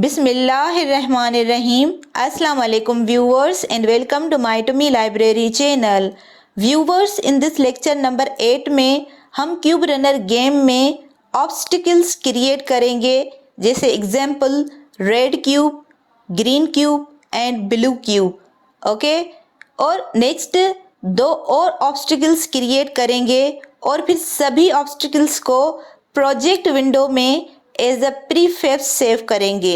Bismillahirrahmanirrahim. Assalamu alaikum viewers and welcome to my to me library channel. Viewers, in this lecture number 8 में हम cube runner game में obstacles create करेंगे, जैसे example red cube, green cube and blue cube. Okay, और next 2 और obstacles create करेंगे और फिर सभी ऑब्स्टिकल्स को प्रोजेक्ट विंडो में एज अ प्रीफैब सेव करेंगे.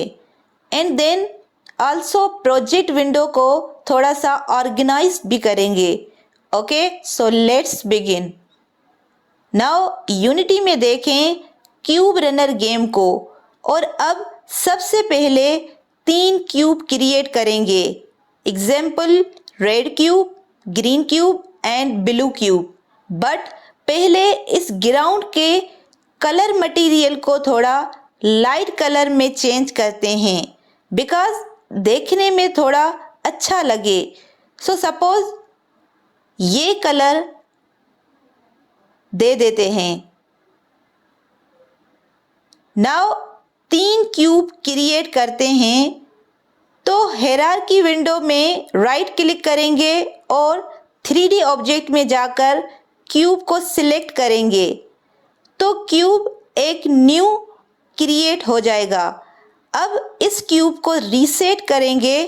And then also project window को थोड़ा सा ऑर्गेनाइज भी करेंगे. Okay, so let's begin. Now Unity में देखें क्यूब रनर गेम को, और अब सबसे पहले 3 क्यूब क्रिएट करेंगे. Example red cube, green cube and blue cube. But पहले इस ग्राउंड के कलर मटेरियल को थोड़ा लाइट कलर में चेंज करते हैं, बिकॉज देखने में थोड़ा अच्छा लगे. सो सपोज ये कलर दे देते हैं. नाउ 3 क्यूब क्रिएट करते हैं, तो हायरार्की विंडो में राइट क्लिक करेंगे और 3D ऑब्जेक्ट में जाकर क्यूब को सिलेक्ट करेंगे, तो क्यूब एक न्यू क्रिएट हो जाएगा. अब इस क्यूब को रीसेट करेंगे.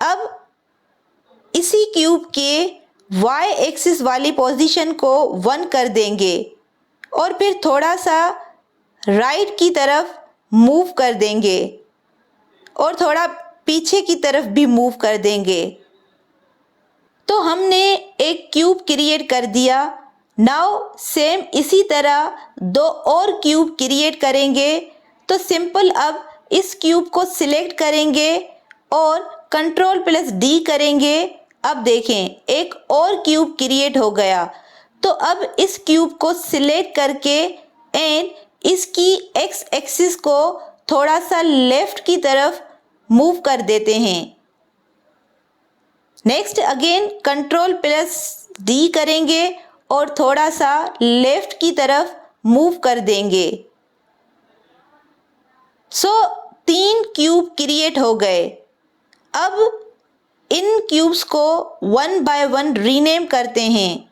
अब इसी क्यूब के y एक्सिस वाली पोजीशन को 1 कर देंगे और फिर थोड़ा सा राइट की तरफ मूव कर देंगे और थोड़ा पीछे की तरफ भी मूव कर देंगे. तो हमने एक क्यूब क्रिएट कर दिया. नाउ सेम इसी तरह 2 और क्यूब क्रिएट करेंगे. तो सिंपल अब इस क्यूब को सिलेक्ट करेंगे और Ctrl+D करेंगे. अब देखें एक और क्यूब क्रिएट हो गया. तो अब इस क्यूब को सिलेक्ट करके एंड इसकी एक्स एक्सिस को थोड़ा सा लेफ्ट की तरफ मूव कर देते हैं. नेक्स्ट अगेन Ctrl+D करेंगे और थोड़ा सा लेफ्ट की तरफ मूव कर देंगे. सो 3 क्यूब क्रिएट हो गए. अब इन क्यूब्स को 1 बाय 1 रीनेम करते हैं.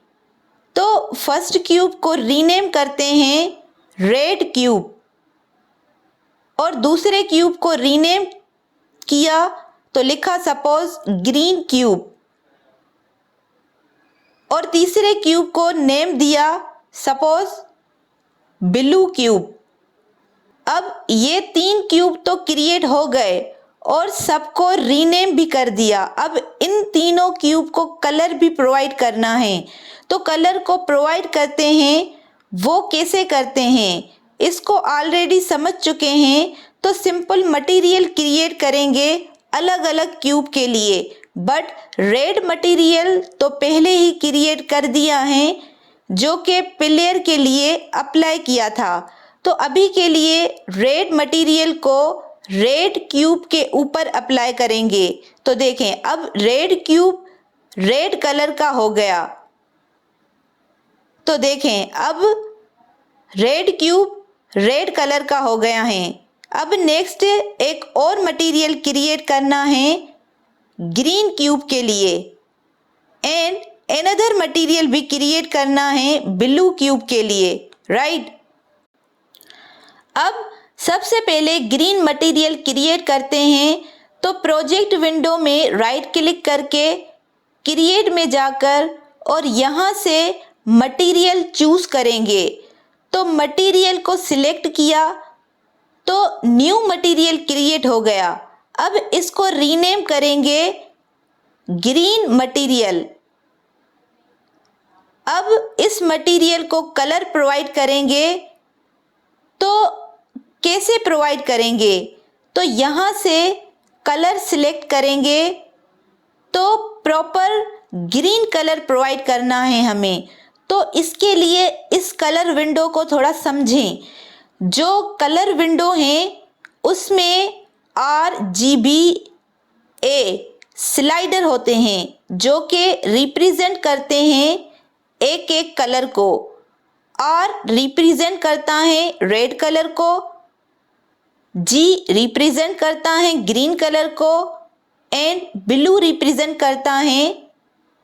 तो फर्स्ट क्यूब को रीनेम करते हैं रेड क्यूब, और दूसरे क्यूब को रीनेम किया तो लिखा सपोज ग्रीन क्यूब, और तीसरे क्यूब को नेम दिया सपोज ब्लू क्यूब. अब ये 3 क्यूब तो क्रिएट हो गए और सबको रीनेम भी कर दिया. अब इन तीनों क्यूब को कलर भी प्रोवाइड करना है. तो कलर को प्रोवाइड करते हैं, वो कैसे करते हैं इसको ऑलरेडी समझ चुके हैं. तो सिंपल मटेरियल क्रिएट करेंगे अलग अलग क्यूब के लिए, बट रेड मटेरियल तो पहले ही क्रिएट कर दिया है जो कि प्लेयर के लिए अप्लाई किया था. तो अभी के लिए रेड मटेरियल को रेड क्यूब के ऊपर अप्लाई करेंगे. तो देखें अब रेड क्यूब रेड कलर का हो गया. तो देखें अब रेड क्यूब रेड कलर का हो गया है. अब नेक्स्ट एक और मटेरियल क्रिएट करना है ग्रीन क्यूब के लिए, एंड अनदर मटेरियल भी क्रिएट करना है ब्लू क्यूब के लिए, राइट. अब सबसे पहले ग्रीन मटेरियल क्रिएट करते हैं. तो प्रोजेक्ट विंडो में राइट क्लिक करके क्रिएट में जाकर और यहाँ से मटेरियल चूज करेंगे. तो मटेरियल को सिलेक्ट किया तो न्यू मटेरियल क्रिएट हो गया. अब इसको रीनेम करेंगे ग्रीन मटेरियल. अब इस मटेरियल को कलर प्रोवाइड करेंगे. तो कैसे प्रोवाइड करेंगे, तो यहाँ से कलर सिलेक्ट करेंगे. तो प्रॉपर ग्रीन कलर प्रोवाइड करना है हमें. तो इसके लिए इस कलर विंडो को थोड़ा समझें. जो कलर विंडो है उसमें RGBA स्लाइडर होते हैं जो कि रिप्रेजेंट करते हैं एक एक कलर को. R रिप्रेजेंट करता है रेड कलर को, जी रिप्रेजेंट करता है ग्रीन कलर को एंड ब्लू रिप्रेजेंट करता है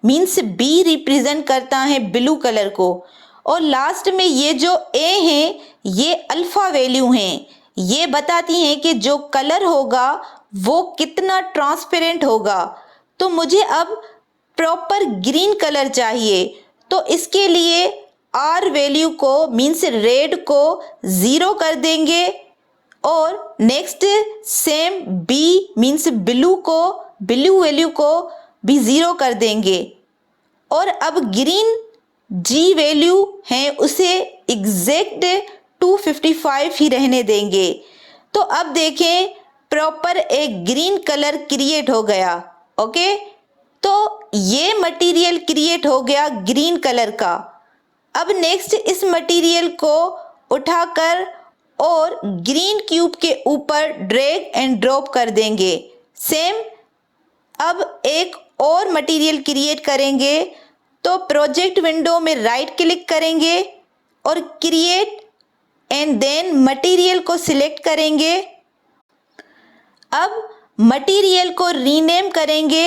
मीन्स बी रिप्रेजेंट करता है ब्लू कलर को। और लास्ट में ये जो ए है ये अल्फा वैल्यू हैं, ये बताती हैं कि जो कलर होगा वो कितना ट्रांसपेरेंट होगा। तो मुझे अब प्रॉपर ग्रीन कलर चाहिए, तो इसके लिए आर वैल्यू को मीन्स रेड को 0 कर देंगे और next same B means blue value को भी 0 कर देंगे। और अब ग्रीन जी वैल्यू है उसे एग्जैक्ट 255 ही रहने देंगे। तो अब देखें प्रॉपर एक ग्रीन कलर क्रिएट हो गया। ओके, तो ये मटेरियल क्रिएट हो गया ग्रीन कलर का। अब नेक्स्ट इस मटेरियल को उठाकर और ग्रीन क्यूब के ऊपर ड्रैग एंड ड्रॉप कर देंगे। सेम अब एक और मटेरियल क्रिएट करेंगे, तो प्रोजेक्ट विंडो में राइट क्लिक करेंगे और क्रिएट एंड देन मटेरियल को सिलेक्ट करेंगे। अब मटेरियल को रीनेम करेंगे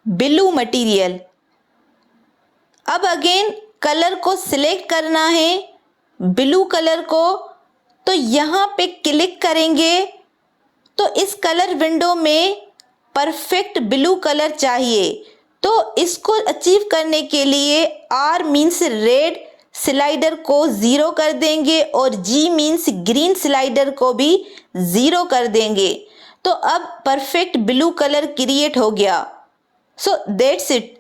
ब्लू मटेरियल। अब अगेन कलर को सिलेक्ट करना है ब्लू कलर को, तो यहाँ पे क्लिक करेंगे तो इस कलर विंडो में परफेक्ट ब्लू कलर चाहिए। तो इसको अचीव करने के लिए आर मीन्स रेड स्लाइडर को 0 कर देंगे और जी मीन्स ग्रीन स्लाइडर को भी 0 कर देंगे। तो अब परफेक्ट ब्लू कलर क्रिएट हो गया। So that's it.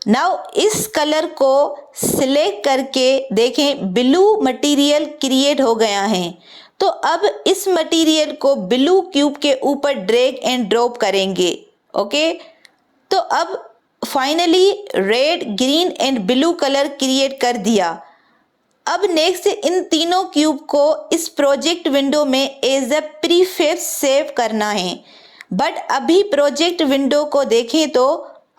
नाउ इस कलर को सिलेक्ट करके देखें ब्लू मटेरियल क्रिएट हो गया है। तो अब इस मटेरियल को ब्लू क्यूब के ऊपर ड्रैग एंड ड्रॉप करेंगे। ओके, तो अब finally red green and blue colour create कर दिया। अब नेक्स्ट इन तीनों क्यूब को इस प्रोजेक्ट विंडो में एज अ प्रीफेब सेव करना है। बट अभी प्रोजेक्ट विंडो को देखें तो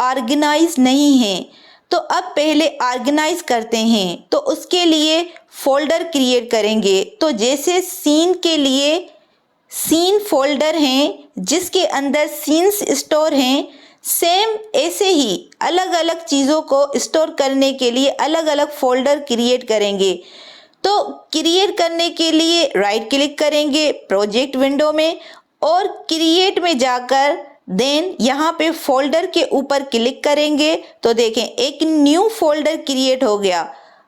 ऑर्गेनाइज नहीं है, तो अब पहले ऑर्गेनाइज करते हैं। तो उसके लिए फोल्डर क्रिएट करेंगे। तो जैसे सीन के लिए सीन फोल्डर हैं जिसके अंदर सीन्स स्टोर हैं, सेम ऐसे ही अलग अलग चीज़ों को स्टोर करने के लिए अलग अलग फोल्डर क्रिएट करेंगे। तो क्रिएट करने के लिए राइट क्लिक करेंगे प्रोजेक्ट विंडो में और क्रिएट में जाकर देन यहाँ पे फोल्डर के ऊपर क्लिक करेंगे। तो देखें एक न्यू फोल्डर क्रिएट हो गया।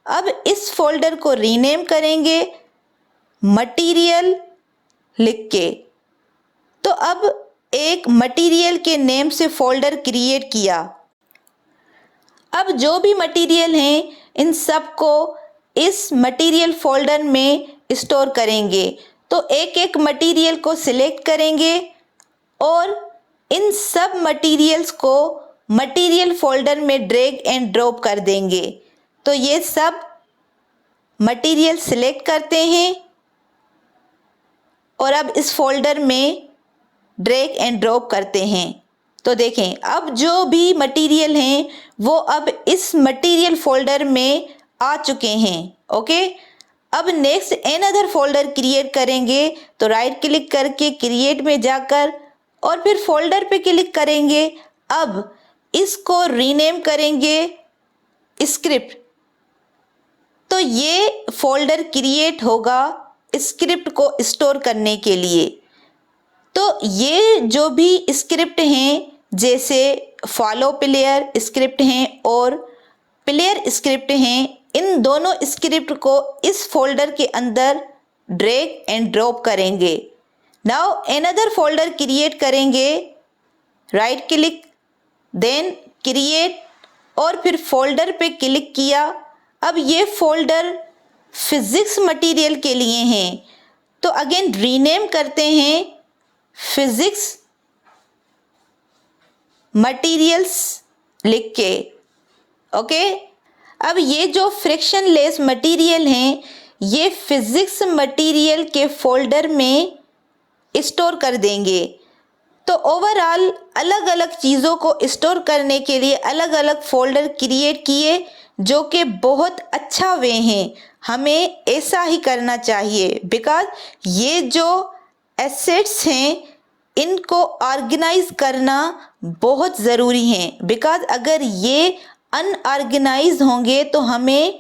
अब इस फोल्डर को रीनेम करेंगे मटेरियल लिख के। तो अब एक मटेरियल के नेम से फोल्डर क्रिएट किया। अब जो भी मटेरियल हैं इन सब को इस मटेरियल फोल्डर में स्टोर करेंगे। तो एक एक मटेरियल को सिलेक्ट करेंगे और इन सब मटेरियल्स को मटेरियल फोल्डर में ड्रैग एंड ड्रॉप कर देंगे। तो ये सब मटेरियल सिलेक्ट करते हैं और अब इस फोल्डर में ड्रैग एंड ड्रॉप करते हैं। तो देखें अब जो भी मटेरियल हैं वो अब इस मटेरियल फोल्डर में आ चुके हैं। ओके, अब नेक्स्ट अनदर फोल्डर क्रिएट करेंगे। तो राइट क्लिक करके क्रिएट में जाकर और फिर फोल्डर पे क्लिक करेंगे। अब इसको रीनेम करेंगे स्क्रिप्ट। तो ये फोल्डर क्रिएट होगा स्क्रिप्ट को स्टोर करने के लिए। तो ये जो भी स्क्रिप्ट हैं जैसे फॉलो प्लेयर स्क्रिप्ट हैं और प्लेयर स्क्रिप्ट हैं, इन दोनों स्क्रिप्ट को इस फोल्डर के अंदर ड्रैग एंड ड्रॉप करेंगे। नाउ अनदर फोल्डर क्रिएट करेंगे, राइट क्लिक देन क्रिएट और फिर फोल्डर पे क्लिक किया। अब ये फोल्डर फिजिक्स मटेरियल के लिए हैं, तो अगेन रीनेम करते हैं फिजिक्स मटेरियल्स लिख के। ओके, अब ये जो फ्रिक्शनलेस मटेरियल हैं ये फिजिक्स मटेरियल के फोल्डर में स्टोर कर देंगे। तो ओवरऑल अलग अलग चीज़ों को स्टोर करने के लिए अलग अलग फोल्डर क्रिएट किए, जो कि बहुत अच्छा वे हैं। हमें ऐसा ही करना चाहिए बिकॉज ये जो एसेट्स हैं इनको ऑर्गेनाइज करना बहुत ज़रूरी है, बिकॉज अगर ये अनऑर्गेनाइज होंगे तो हमें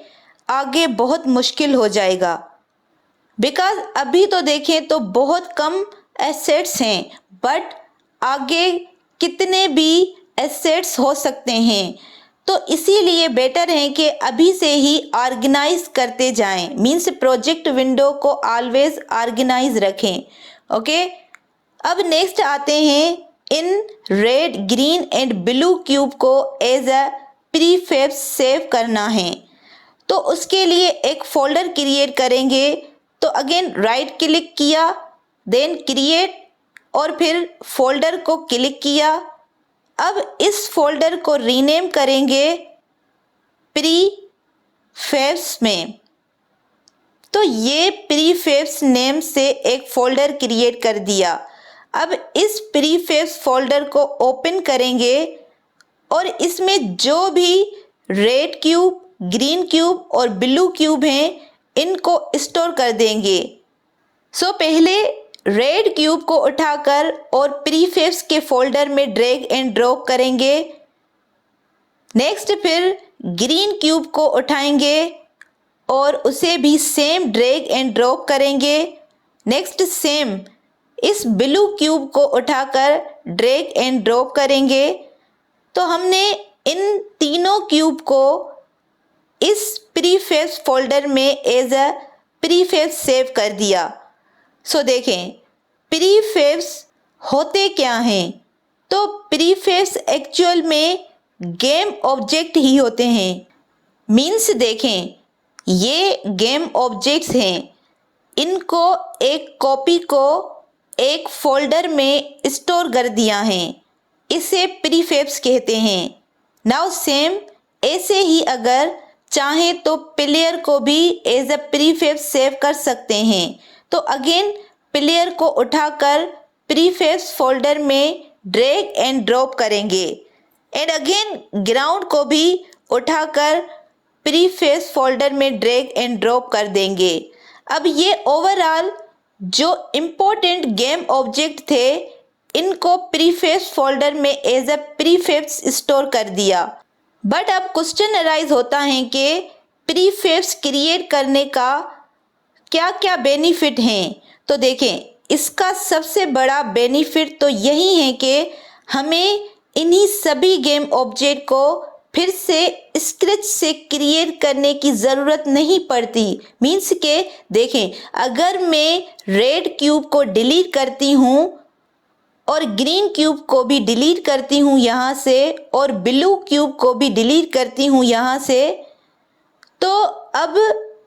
आगे बहुत मुश्किल हो जाएगा। बिकॉज अभी तो देखें तो बहुत कम एसेट्स हैं, बट आगे कितने भी एसेट्स हो सकते हैं, तो इसीलिए बेटर है कि अभी से ही ऑर्गेनाइज करते जाएं। मीन्स प्रोजेक्ट विंडो को ऑलवेज ऑर्गेनाइज रखें। ओके, अब नेक्स्ट आते हैं, in red green and blue cube को एज अ प्रीफेब सेव करना है। तो उसके लिए एक फोल्डर क्रिएट करेंगे। तो अगेन राइट क्लिक किया, देन क्रिएट, और फिर फोल्डर को क्लिक किया। अब इस फोल्डर को रीनेम करेंगे प्रीफेब्स में। तो ये प्रीफेब्स नेम से एक फोल्डर क्रिएट कर दिया। अब इस प्रीफेब्स फोल्डर को ओपन करेंगे और इसमें जो भी रेड क्यूब, ग्रीन क्यूब और ब्लू क्यूब हैं इनको स्टोर कर देंगे। सो पहले रेड क्यूब को उठाकर और प्रीफेब्स के फोल्डर में ड्रैग एंड ड्रॉप करेंगे। नेक्स्ट फिर ग्रीन क्यूब को उठाएंगे और उसे भी सेम ड्रैग एंड ड्रॉप करेंगे। नेक्स्ट सेम इस ब्लू क्यूब को उठाकर ड्रैग एंड ड्रॉप करेंगे। तो हमने इन तीनों क्यूब को इस प्रीफेब्स फोल्डर में एज अ प्रीफेब्स सेव कर दिया। सो देखें प्रीफेब्स होते क्या हैं। तो प्रीफेब्स एक्चुअल में गेम ऑब्जेक्ट ही होते हैं। मीन्स देखें ये गेम ऑब्जेक्ट्स हैं, इनको एक कॉपी को एक फोल्डर में स्टोर कर दिया है, इसे प्रीफेब्स कहते हैं। नाउ सेम ऐसे ही अगर चाहें तो प्लेयर को भी एज अ प्रीफेब्स सेव कर सकते हैं। तो अगेन प्लेयर को उठाकर प्रीफेब्स फोल्डर में ड्रैग एंड ड्रॉप करेंगे एंड अगेन ग्राउंड को भी उठाकर प्रीफेब्स फोल्डर में ड्रैग एंड ड्रॉप कर देंगे। अब ये ओवरऑल जो इम्पोर्टेंट गेम ऑब्जेक्ट थे इनको प्रीफेब्स फोल्डर में एज अ प्रीफेब्स स्टोर कर दिया। बट अब क्वेश्चन अराइज होता है कि प्रीफेब्स क्रिएट करने का क्या क्या बेनिफिट हैं। तो देखें इसका सबसे बड़ा बेनिफिट तो यही है कि हमें इन्हीं सभी गेम ऑब्जेक्ट को फिर से स्क्रैच से क्रिएट करने की ज़रूरत नहीं पड़ती। मीन्स के देखें अगर मैं रेड क्यूब को डिलीट करती हूँ और ग्रीन क्यूब को भी डिलीट करती हूँ यहाँ से और ब्लू क्यूब को भी डिलीट करती हूँ यहाँ से, तो अब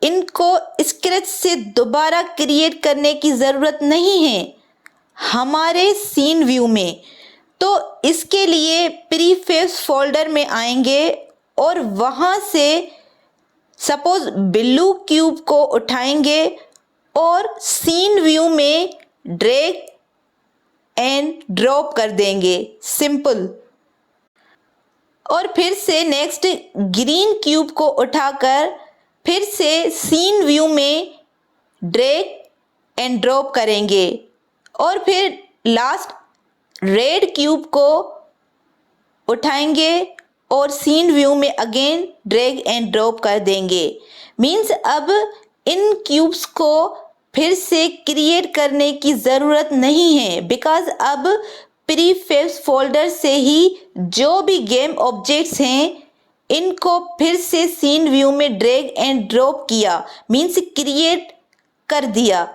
इनको स्क्रैच से दोबारा क्रिएट करने की ज़रूरत नहीं है हमारे सीन व्यू में। तो इसके लिए प्रीफेब्स फोल्डर में आएंगे और वहाँ से सपोज ब्लू क्यूब को उठाएंगे और सीन व्यू में ड्रैग एंड ड्रॉप कर देंगे, सिंपल। और फिर से नेक्स्ट ग्रीन क्यूब को उठाकर फिर से सीन व्यू में ड्रैग एंड ड्रॉप करेंगे और फिर लास्ट रेड क्यूब को उठाएंगे और सीन व्यू में अगेन ड्रैग एंड ड्रॉप कर देंगे। मीन्स अब इन क्यूब्स को फिर से क्रिएट करने की ज़रूरत नहीं है, बिकॉज अब प्रीफेब्स फोल्डर से ही जो भी गेम ऑब्जेक्ट्स हैं इनको फिर से सीन व्यू में ड्रैग एंड ड्रॉप किया, मीन्स क्रिएट कर दिया।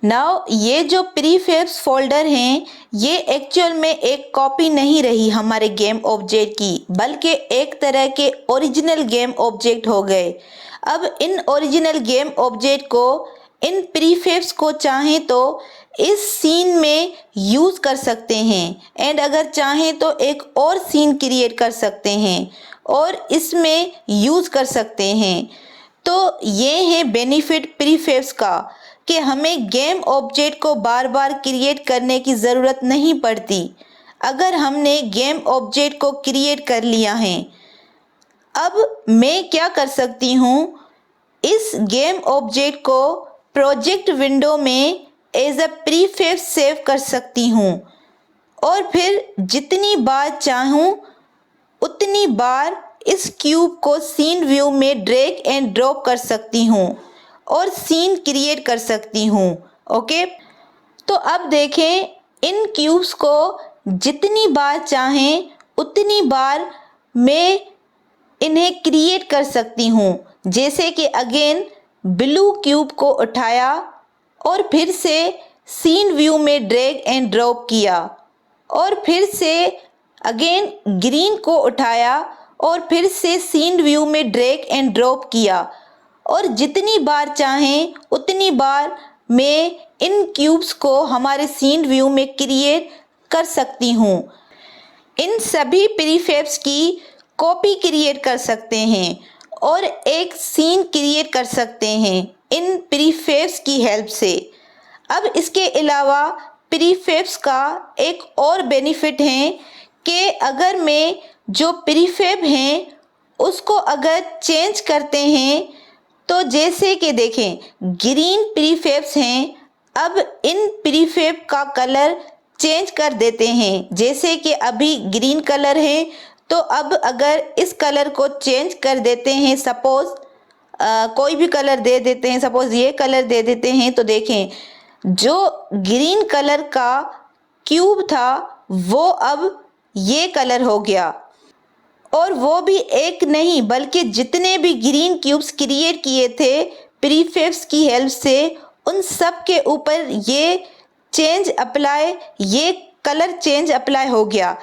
नाउ ये जो प्रीफेब्स फोल्डर हैं ये एक्चुअल में एक कॉपी नहीं रही हमारे गेम ऑब्जेक्ट की, बल्कि एक तरह के ओरिजिनल गेम ऑब्जेक्ट हो गए। अब इन ओरिजिनल गेम ऑब्जेक्ट को इन प्रीफेब्स को चाहें तो इस सीन में यूज़ कर सकते हैं एंड अगर चाहें तो एक और सीन क्रिएट कर सकते हैं और इसमें यूज़ कर सकते हैं। तो ये है बेनिफिट प्रीफेब्स का कि हमें गेम ऑब्जेक्ट को बार बार क्रिएट करने की ज़रूरत नहीं पड़ती अगर हमने गेम ऑब्जेक्ट को क्रिएट कर लिया है। अब मैं क्या कर सकती हूँ, इस गेम ऑब्जेक्ट को प्रोजेक्ट विंडो में एज अ प्रीफेब सेव कर सकती हूँ और फिर जितनी बार चाहूँ उतनी बार इस क्यूब को सीन व्यू में ड्रैग एंड ड्रॉप कर सकती हूँ और सीन क्रिएट कर सकती हूँ। ओके, तो अब देखें, इन क्यूब्स को जितनी बार चाहें उतनी बार मैं इन्हें क्रिएट कर सकती हूँ। जैसे कि अगेन ब्लू क्यूब को उठाया और फिर से सीन व्यू में ड्रैग एंड ड्रॉप किया और फिर से अगेन ग्रीन को उठाया और फिर से सीन व्यू में ड्रैग एंड ड्रॉप किया और जितनी बार चाहें उतनी बार मैं इन क्यूब्स को हमारे सीन व्यू में क्रिएट कर सकती हूँ। इन सभी प्रीफेब्स की कॉपी क्रिएट कर सकते हैं और एक सीन क्रिएट कर सकते हैं इन प्रीफेब्स की हेल्प से। अब इसके अलावा प्रीफेब्स का एक और बेनिफिट है कि अगर मैं जो प्रीफेब हैं उसको अगर चेंज करते हैं तो जैसे कि देखें ग्रीन प्रीफेब्स हैं, अब इन प्रीफेब का कलर चेंज कर देते हैं। जैसे कि अभी ग्रीन कलर है तो अब अगर इस कलर को चेंज कर देते हैं, सपोज कोई भी कलर दे देते हैं, सपोज ये कलर दे देते हैं, तो देखें जो ग्रीन कलर का क्यूब था वो अब ये कलर हो गया और वो भी एक नहीं बल्कि जितने भी ग्रीन क्यूब्स क्रिएट किए थे प्रीफेब्स की हेल्प से उन सब के ऊपर ये चेंज अप्लाई, ये कलर चेंज अप्लाई हो गया।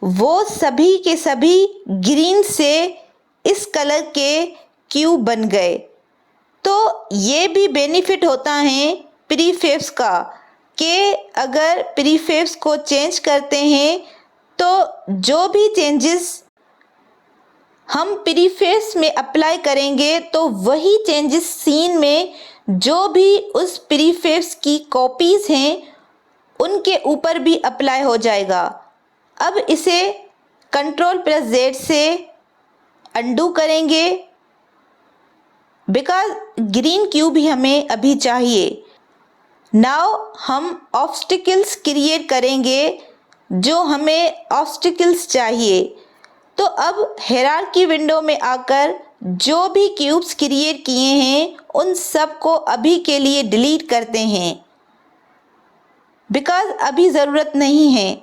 वो सभी के सभी ग्रीन से इस कलर के क्यूब बन गए। तो ये भी बेनिफिट होता है प्रीफेब्स का कि अगर प्रीफेब्स को चेंज करते हैं तो जो भी चेंजेस हम प्रीफेब्स में अप्लाई करेंगे तो वही चेंजेस सीन में जो भी उस प्रीफेब्स की कॉपीज़ हैं उनके ऊपर भी अप्लाई हो जाएगा। अब इसे Ctrl+Z से अंडू करेंगे बिकॉज ग्रीन क्यूब ही हमें अभी चाहिए। नाउ हम ऑब्स्टिकल्स क्रिएट करेंगे जो हमें ऑब्स्टिकल्स चाहिए। तो अब हायरार्की विंडो में आकर जो भी क्यूब्स क्रिएट किए हैं उन सब को अभी के लिए डिलीट करते हैं बिकॉज अभी ज़रूरत नहीं है।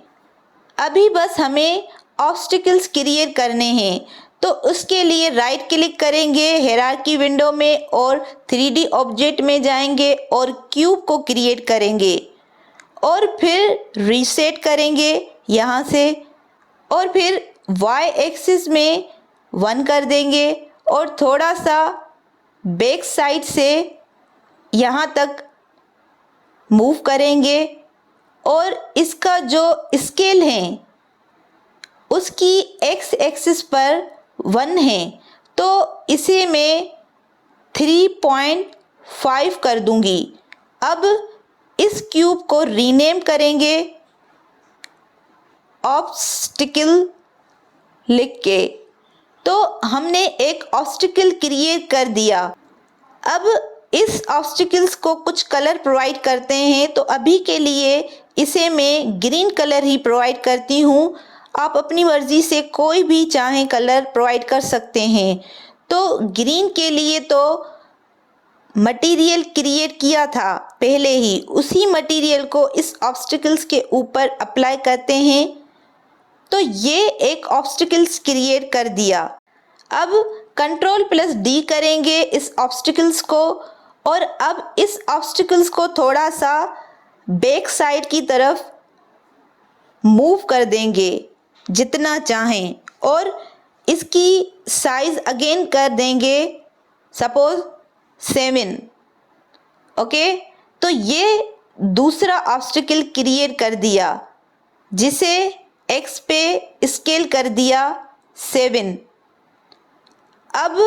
अभी बस हमें ऑब्स्टिकल्स क्रिएट करने हैं। तो उसके लिए राइट क्लिक करेंगे हायरार्की विंडो में और 3D ऑब्जेक्ट में जाएंगे और क्यूब को क्रिएट करेंगे और फिर रीसेट करेंगे यहाँ से और फिर Y एक्सिस में 1 कर देंगे और थोड़ा सा बैक साइड से यहाँ तक मूव करेंगे और इसका जो स्केल है उसकी X एक्सिस पर 1 है तो इसे मैं 3.5 कर दूंगी। अब इस क्यूब को रीनेम करेंगे ऑब्स्टिकल लिख के। तो हमने एक ऑब्स्टिकल क्रिएट कर दिया। अब इस ऑब्स्टिकल्स को कुछ कलर प्रोवाइड करते हैं तो अभी के लिए इसे मैं ग्रीन कलर ही प्रोवाइड करती हूँ। आप अपनी मर्ज़ी से कोई भी चाहें कलर प्रोवाइड कर सकते हैं। तो ग्रीन के लिए तो मटेरियल क्रिएट किया था पहले ही, उसी मटेरियल को इस ऑब्स्टिकल्स के ऊपर अप्लाई करते हैं तो ये एक ऑब्स्टिकल्स क्रिएट कर दिया। अब Ctrl+D करेंगे इस ऑब्स्टिकल्स को और अब इस ऑब्स्टिकल्स को थोड़ा सा बैक साइड की तरफ मूव कर देंगे जितना चाहें और इसकी साइज़ अगेन कर देंगे सपोज 7। ओके, तो ये दूसरा ऑब्स्टिकल क्रिएट कर दिया जिसे X पे स्केल कर दिया 7। अब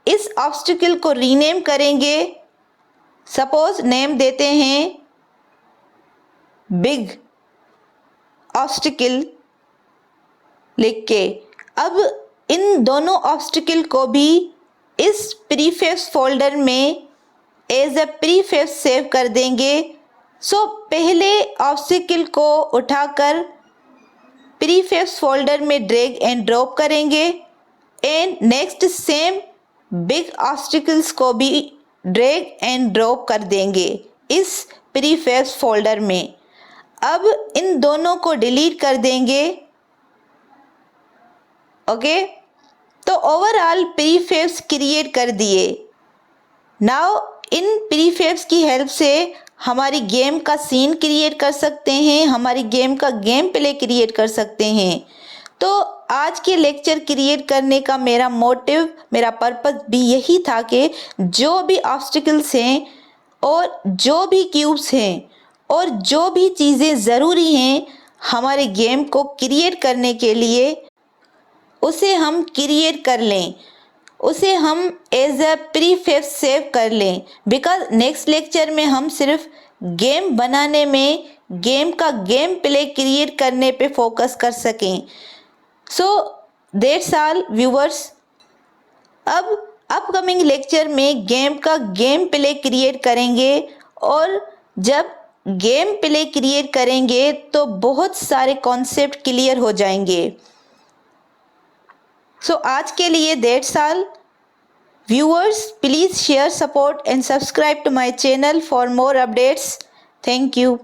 इस ऑब्स्टिकल को रीनेम करेंगे, सपोज नेम देते हैं बिग ऑब्स्टिकल लिख के। अब इन दोनों ऑब्स्टिकल को भी इस प्रीफेब्स फोल्डर में एज अ प्रीफेब्स सेव कर देंगे सो पहले ऑब्स्टिकल को उठाकर प्रीफेब्स फोल्डर में ड्रैग एंड ड्रॉप करेंगे and next same big obstacles को भी ड्रैग एंड ड्रॉप कर देंगे इस प्रीफेब्स फोल्डर में। अब इन दोनों को डिलीट कर देंगे। ओके, तो ओवरऑल प्रीफेब्स क्रिएट कर दिए। नाउ इन प्रीफेब्स की हेल्प से हमारी गेम का सीन क्रिएट कर सकते हैं, हमारी गेम का गेम प्ले क्रिएट कर सकते हैं। तो आज के लेक्चर क्रिएट करने का मेरा मोटिव, मेरा पर्पस भी यही था कि जो भी ऑब्स्टिकल्स हैं और जो भी क्यूब्स हैं और जो भी चीज़ें ज़रूरी हैं हमारे गेम को क्रिएट करने के लिए, उसे हम क्रिएट कर लें, उसे हम एज अ प्रीफेब सेव कर लें। बिकॉज नेक्स्ट लेक्चर में हम सिर्फ गेम बनाने में, गेम का गेम प्ले क्रिएट करने पे फोकस कर सकें। So that's all viewers. अब अपकमिंग लेक्चर में गेम का गेम प्ले क्रिएट करेंगे और जब गेम प्ले क्रिएट करेंगे तो बहुत सारे कॉन्सेप्ट क्लियर हो जाएंगे। सो आज के लिए that's all viewers. Please share, support and subscribe to my channel for more updates. Thank you.